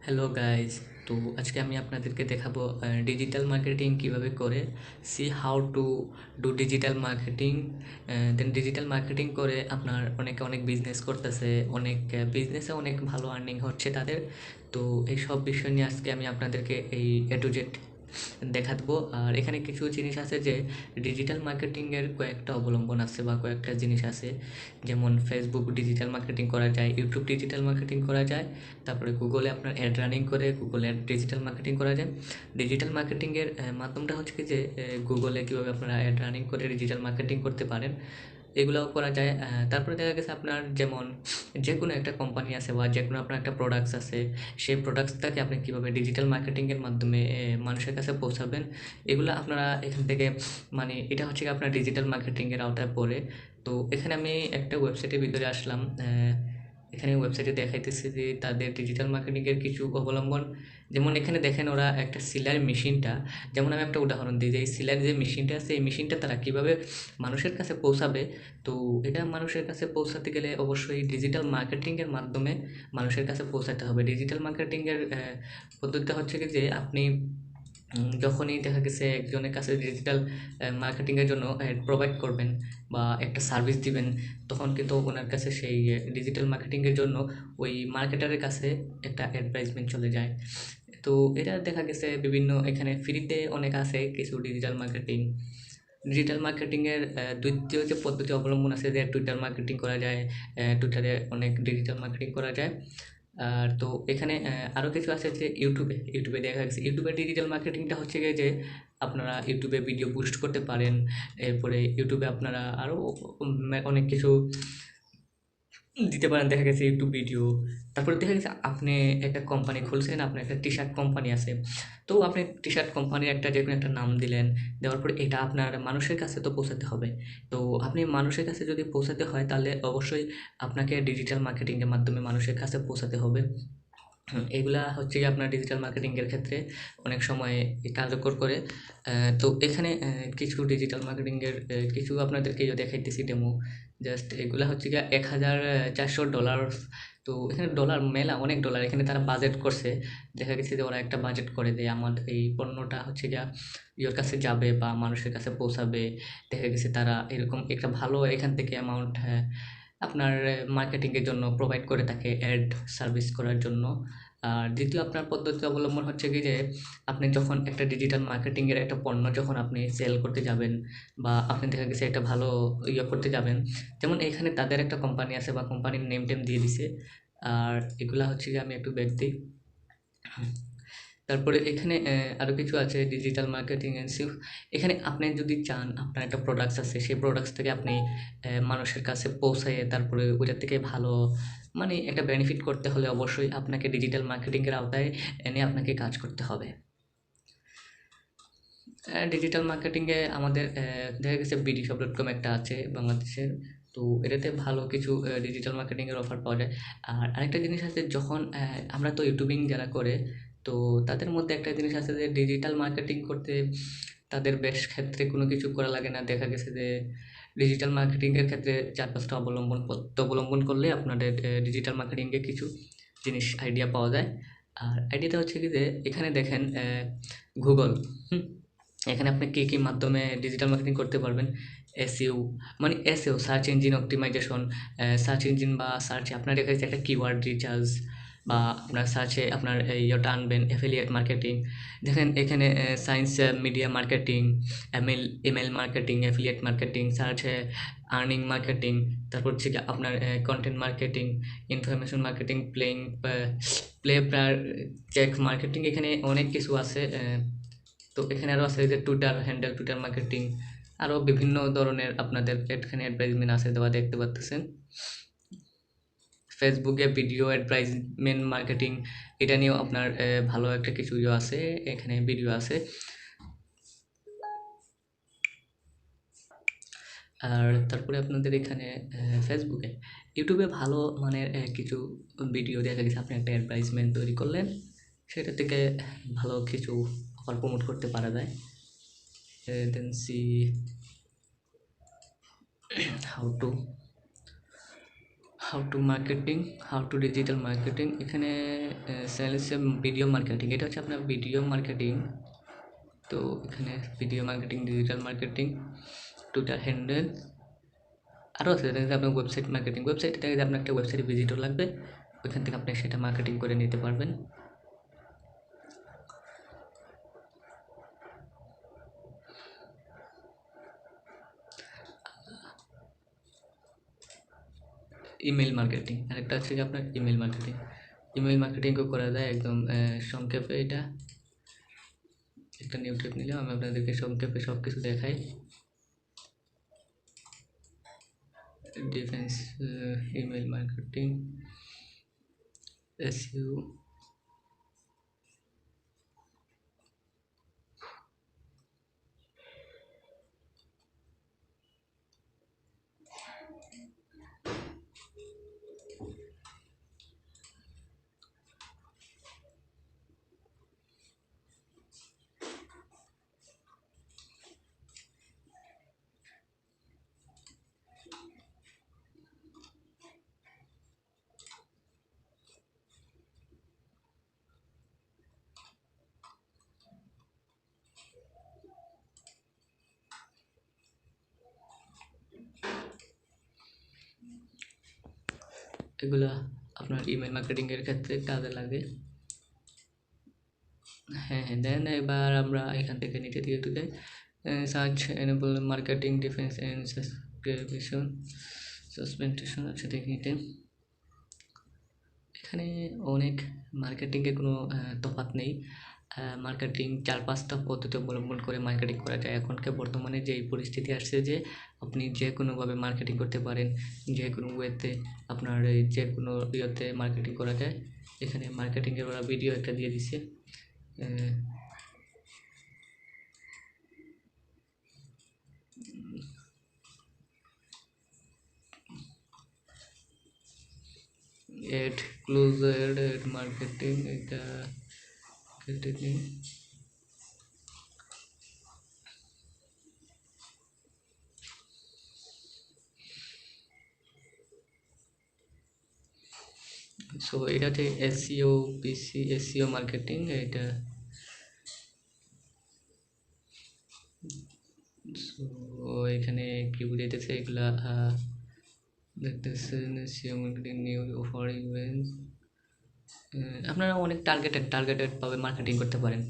Hello guys. তো আজকে আমি আপনাদেরকে দেখাবো ডিজিটাল মার্কেটিং কিভাবে করে। See how to do digital marketing. Then digital marketing করে আপনার অনেকে অনেক বিজনেস করতেছে, অনেক বিজনেসে অনেক ভালো আর্নিং হচ্ছে তাদের। তো এই সব বিষয় নিয়ে আজকে আমি আপনাদেরকে এই এ টু জেড দেখাবো। আর এখানে কিছু জিনিস আছে যে ডিজিটাল মার্কেটিংয়ের কয়েকটা অবলম্বন আছে বা কয়েকটা জিনিস আছে, যেমন ফেসবুক ডিজিটাল মার্কেটিং করা যায়, ইউটিউব ডিজিটাল মার্কেটিং করা যায়, তারপরে গুগলে আপনার অ্যাড রানিং করে গুগল অ্যাড ডিজিটাল মার্কেটিং করা যায়। ডিজিটাল মার্কেটিংয়ের মাধ্যমটা হচ্ছে কি যে গুগলে কীভাবে আপনারা অ্যাড রানিং করে ডিজিটাল মার্কেটিং করতে পারেন, এগুলোও করা যায়। তারপরে দেখা গেছে আপনার যেমন যে কোনো একটা কোম্পানি আছে বা যে কোনো আপনার একটা প্রোডাক্টস আছে, সেই প্রোডাক্টসটাকে আপনি কীভাবে ডিজিটাল মার্কেটিংয়ের মাধ্যমে মানুষের কাছে পৌঁছাবেন, এগুলো আপনারা এখান থেকে, মানে এটা হচ্ছে কি আপনার ডিজিটাল মার্কেটিংয়ের আওতায় পড়ে। তো এখানে আমি একটা ওয়েবসাইটের ভিতরে আসলাম। এখানে ওয়েবসাইটে দেখাইতেছে যে তাদের ডিজিটাল মার্কেটিংয়ের কিছু অবলম্বন। যেমন এখানে দেখেন ওরা একটা সিলাই মেশিনটা, যেমন আমি একটা উদাহরণ দিই যে এই সিলাইয়ের যে মেশিনটা আছে, এই মেশিনটা তারা কীভাবে মানুষের কাছে পৌঁছাবে। তো এটা মানুষের কাছে পৌঁছাতে গেলে অবশ্যই ডিজিটাল মার্কেটিংয়ের মাধ্যমে মানুষের কাছে পৌঁছাতে হবে। ডিজিটাল মার্কেটিংয়ের পদ্ধতিটা হচ্ছে কি যে আপনি যখনই দেখা গেছে একজনের কাছে ডিজিটাল মার্কেটিংয়ের জন্য প্রোভাইড করবেন বা একটা সার্ভিস দিবেন, তখন কিন্তু ওনার কাছে সেই ডিজিটাল মার্কেটিংয়ের জন্য ওই মার্কেটারের কাছে একটা অ্যাডভার্টাইজমেন্ট চলে যায়। তো এটা দেখা গেছে বিভিন্ন এখানে ফ্রিতে অনেক আছে কিছু ডিজিটাল মার্কেটিং। ডিজিটাল মার্কেটিংয়ের দ্বিতীয় যে পদ্ধতি অবলম্বন আছে যে টুইটার মার্কেটিং করা যায়। টুইটারে অনেক ডিজিটাল মার্কেটিং করা যায়। আর তো এখানে আরও কিছু আছে যে ইউটিউবে দেখা গেছে ইউটিউবের ডিজিটাল মার্কেটিংটা হচ্ছে গিয়ে যে আপনারা ইউটিউবে ভিডিও বুস্ট করতে পারেন। এরপরে ইউটিউবে আপনারা আরও অনেক কিছু দিতে পারেন, দেখা গেছে ইউটিউব ভিডিও। তারপরে দেখা গেছে আপনি একটা কোম্পানি খুলছেন, আপনার একটা টি শার্ট কোম্পানি আছে। তো আপনি টি শার্ট কোম্পানির একটা যে কোনো একটা নাম দিলেন, দেওয়ার পরে এটা আপনার মানুষের কাছে তো পৌঁছাতে হবে। তো আপনি মানুষের কাছে যদি পৌঁছাতে হয় তাহলে অবশ্যই আপনাকে ডিজিটাল মার্কেটিংয়ের মাধ্যমে মানুষের কাছে পৌঁছাতে হবে। এগুলা হচ্ছে গিয়ে আপনার ডিজিটাল মার্কেটিংয়ের ক্ষেত্রে অনেক সময় কার্যকর করে। তো এখানে কিছু ডিজিটাল মার্কেটিংয়ের কিছু আপনাদেরকে দেখাইতেছি ডেমো। জাস্ট এগুলা হচ্ছে গিয়ে $1,400। তো এখানে ডলার মেলা অনেক ডলার এখানে তারা বাজেট করছে। দেখা গেছে যে ওরা একটা বাজেট করে দেয় আমার এই পণ্যটা হচ্ছে গিয়া ইয়োর কাছে যাবে বা মানুষের কাছে পৌঁছাবে। দেখা গেছে তারা এরকম একটা ভালো এখান থেকে অ্যামাউন্ট আপনার মার্কেটিংয়ের জন্য প্রোভাইড করে থাকে অ্যাড সার্ভিস করার জন্য। আর দ্বিতীয় আপনার পদ্ধতি অবলম্বন হচ্ছে কি যে আপনি যখন একটা ডিজিটাল মার্কেটিংয়ের একটা পণ্য যখন আপনি সেল করতে যাবেন বা আপনি দেখা গেছে একটা ভালো ইয়ে করতে যাবেন, যেমন এখানে তাদের একটা কোম্পানি আছে বা কোম্পানির নেম টেম দিয়ে দিছে। আর এগুলা হচ্ছে গিয়ে আমি একটু ব্যাক দিই। তারপরে এখানে আরও কিছু আছে ডিজিটাল মার্কেটিং এজেন্সি। এখানে আপনি যদি চান আপনার একটা প্রোডাক্টস আছে, সেই প্রোডাক্টস থেকে আপনি মানুষের কাছে পৌঁছায়ে তারপরে ওইটার থেকে ভালো, মানে একটা বেনিফিট করতে হলে অবশ্যই আপনাকে ডিজিটাল মার্কেটিংয়ের আওতায় এনে আপনাকে কাজ করতে হবে। ডিজিটাল মার্কেটিংয়ে আমাদের দেখা গেছে BDshop.com একটা আছে বাংলাদেশের। তো এটাতে ভালো কিছু ডিজিটাল মার্কেটিংয়ের অফার পাওয়া যায়। আর আরেকটা জিনিস আছে, যখন আমরা তো ইউটিউবিং যারা করে, তো তাদের মধ্যে একটা জিনিস আছে যে ডিজিটাল মার্কেটিং করতে তাদের বেশ ক্ষেত্রে কোনো কিছু করা লাগে না। দেখা গেছে যে ডিজিটাল মার্কেটিংয়ের ক্ষেত্রে ৪-৫টা অবলম্বন করলে আপনাদের ডিজিটাল মার্কেটিংয়ে কিছু জিনিস আইডিয়া পাওয়া যায়। আর আইডিয়াটা হচ্ছে কি যে এখানে দেখেন গুগল, হুম? এখানে আপনি কী মাধ্যমে ডিজিটাল মার্কেটিং করতে পারবেন। এসইও, মানে SEO search engine optimization. Search engine বা সার্চে আপনার এখানে একটা কিওয়ার্ড রিচার্জ বা আপনার সার্চে আপনার ইয়েটা আনবেন অ্যাফিলিয়েট মার্কেটিং। দেখেন এখানে science media marketing, email marketing, affiliate marketing, সার্চে আর্নিং মার্কেটিং, তারপর হচ্ছে গিয়ে আপনার content marketing, information marketing, play check marketing, এখানে অনেক কিছু আছে। তো এখানে আরও আছে যে টুইটার হ্যান্ডেল, টুইটার মার্কেটিং, আরও বিভিন্ন ধরনের আপনাদের এখানে অ্যাডভার্টাইজমেন্ট আছে দেওয়া দেখতে পাচ্ছেন। ফেসবুকে ভিডিও অ্যাডভার্টাইজমেন্ট মার্কেটিং, এটা নিয়েও আপনার ভালো একটা কিছু ইয়ে আছে, এখানে ভিডিও আছে। আর তারপরে আপনাদের এখানে ফেসবুকে, ইউটিউবে ভালো মানের কিছু ভিডিও দেখা গেছে আপনি একটা অ্যাডভার্টাইজমেন্ট তৈরি করলেন, সেটা থেকে ভালো কিছু অফার প্রমোট করতে পারা যায়। Then see how to how to digital marketing. এখানে সেলস ভিডিও মার্কেটিং, এটা হচ্ছে আপনার ভিডিও মার্কেটিং। তো এখানে video marketing, digital marketing, Twitter handle, আরও আছে। দেখা যায় আপনার ওয়েবসাইট মার্কেটিং, ওয়েবসাইটে দেখা যায় আপনার একটা ওয়েবসাইটে ভিজিটর লাগবে, ওইখান থেকে আপনি সেটা মার্কেটিং করে নিতে পারবেন। ইমেল মার্কেটিং, আরেকটা হচ্ছে কি আপনার ইমেল মার্কেটিং। ইমেল মার্কেটিংও করা যায় একদম সংক্ষেপে। এটা একটা নিউ ট্রিপ নিলাম, আমি আপনাদেরকে সংক্ষেপে সব কিছু দেখাই। ডিফেন্স, ইমেল মার্কেটিং, এসইও, এগুলা আপনার ইমেল মার্কেটিংয়ের ক্ষেত্রে কাজে লাগে। হ্যাঁ হ্যাঁ, দেন এবার আমরা এখান থেকে নিচে দিকে একটু যাই। Search enable marketing, defence and suspension আছে, দেখে নিতে। এখানে অনেক মার্কেটিংয়ের কোনো তফাৎ নেই। মার্কেটিং 4-5টা পদ্ধতি অবলম্বন করে মার্কেটিং করা যায়। এখনকার বর্তমানে যে এই পরিস্থিতি আসছে যে আপনি যে কোনোভাবে মার্কেটিং করতে পারেন, যে কোনো ওয়েতে আপনার এই যে কোনো ইয়েতে মার্কেটিং করা যায়। এখানে মার্কেটিংয়ের ওরা ভিডিও একটা দিয়ে দিছে। এড ক্লোজার, এড মার্কেটিং, এটা কেটে দিন। সো এটা হচ্ছে এসইও, পিসি এসইও মার্কেটিং। এটা সো এখানে কি বুঝাইতেছে এগুলা দেখতেছেন। SEO marketing, new offer events, আপনারা অনেক টার্গেটেড ভাবে মার্কেটিং করতে পারেন।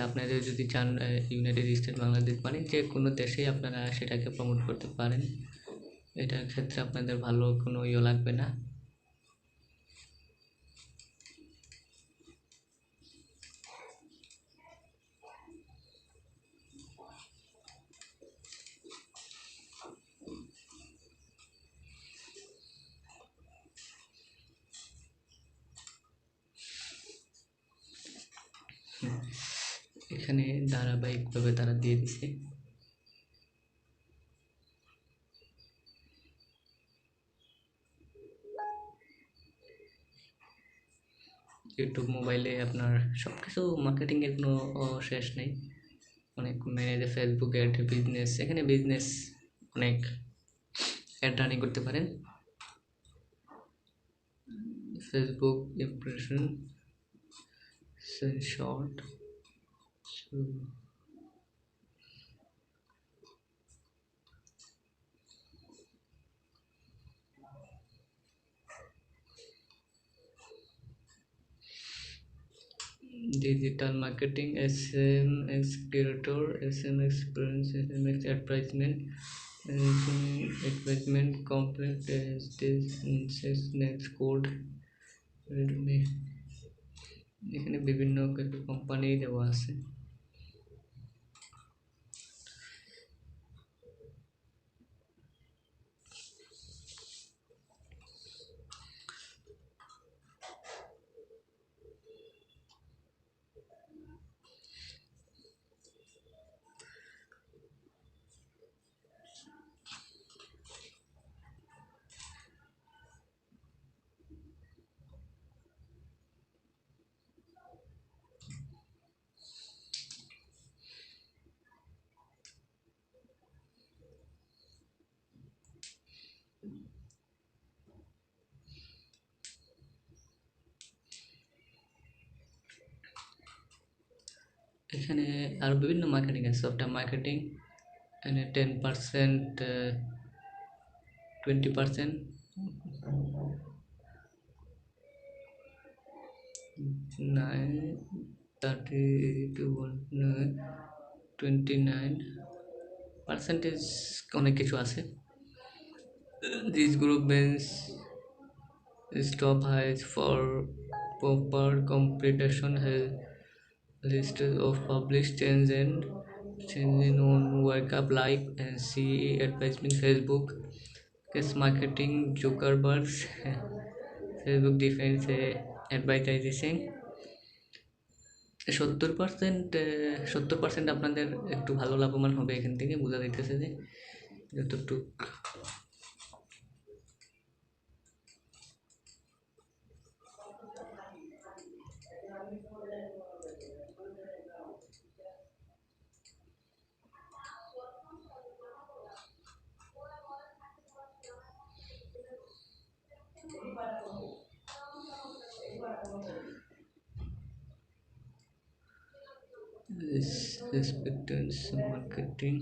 আপনাদের যদি চান ইউনাইটেড স্টেট, বাংলাদেশ, মানে যে কোনো দেশেই আপনারা সেটাকে প্রমোট করতে পারেন। এটার ক্ষেত্রে আপনাদের ভালো কোনো ইয়ে লাগবে না। এখানে ধারাবাহিকভাবে তারা দিয়ে দিছে। ইউটিউব মোবাইলে আপনার সব কিছু মার্কেটিংয়ের কোনো শেষ নেই। অনেক ম্যানেজে ফেসবুক অ্যাড, বিজনেস, এখানে বিজনেস অনেক অ্যাড রানিং করতে পারেন। Facebook impression, short, digital marketing, SMS creator, SMS experience, SMS advertisement complex this next code। এখানে বিভিন্ন কোম্পানি দেওয়া আছে। এখানে আরও বিভিন্ন মার্কেটিং আছে, সফটওয়্যার মার্কেটিং, এখানে 10%, 20%, 9, 30 to 29 পার্সেন্টেজ, অনেক কিছু আছে। This group bench stop highs for proper computation has list of published changes on Wake Up Live and CE advertisement Facebook case marketing Zuckerberg's Facebook defense advertising 70%, আপনাদের একটু ভালো লাভবান হবে এখান থেকে বোঝা যাইতেছে যে যতটুকু। This expectance marketing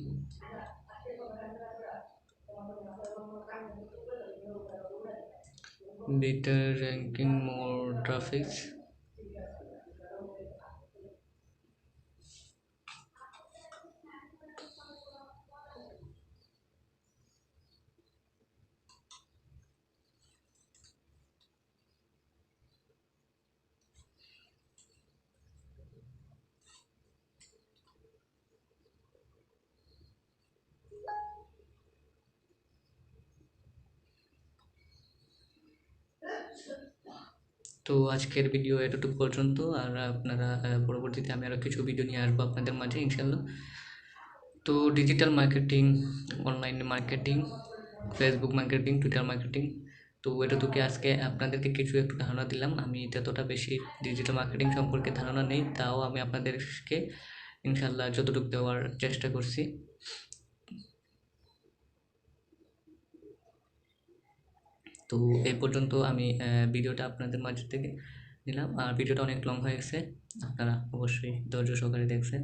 better ranking more traffic তো আজকের ভিডিও এতটুকু পর্যন্ত, আর আপনারা পরবর্তীতে আমি আরও কিছু ভিডিও নিয়ে আসবো আপনাদের মাঝে ইনশাল্লাহ। তো digital marketing, online marketing, Facebook marketing, Twitter marketing, তো এতটুকু আজকে আপনাদেরকে কিছু একটু ধারণা দিলাম। আমি ততটা বেশি ডিজিটাল মার্কেটিং সম্পর্কে ধারণা নেই, তাও আমি আপনাদেরকে ইনশাল্লাহ যতটুকু দেওয়ার চেষ্টা করছি। তো এই পর্যন্ত আমি ভিডিওটা আপনাদের মাঝে থেকে নিলাম, আর ভিডিওটা অনেক লং হয়ে গেছে, আপনারা অবশ্যই ধৈর্য সহকারে দেখছেন।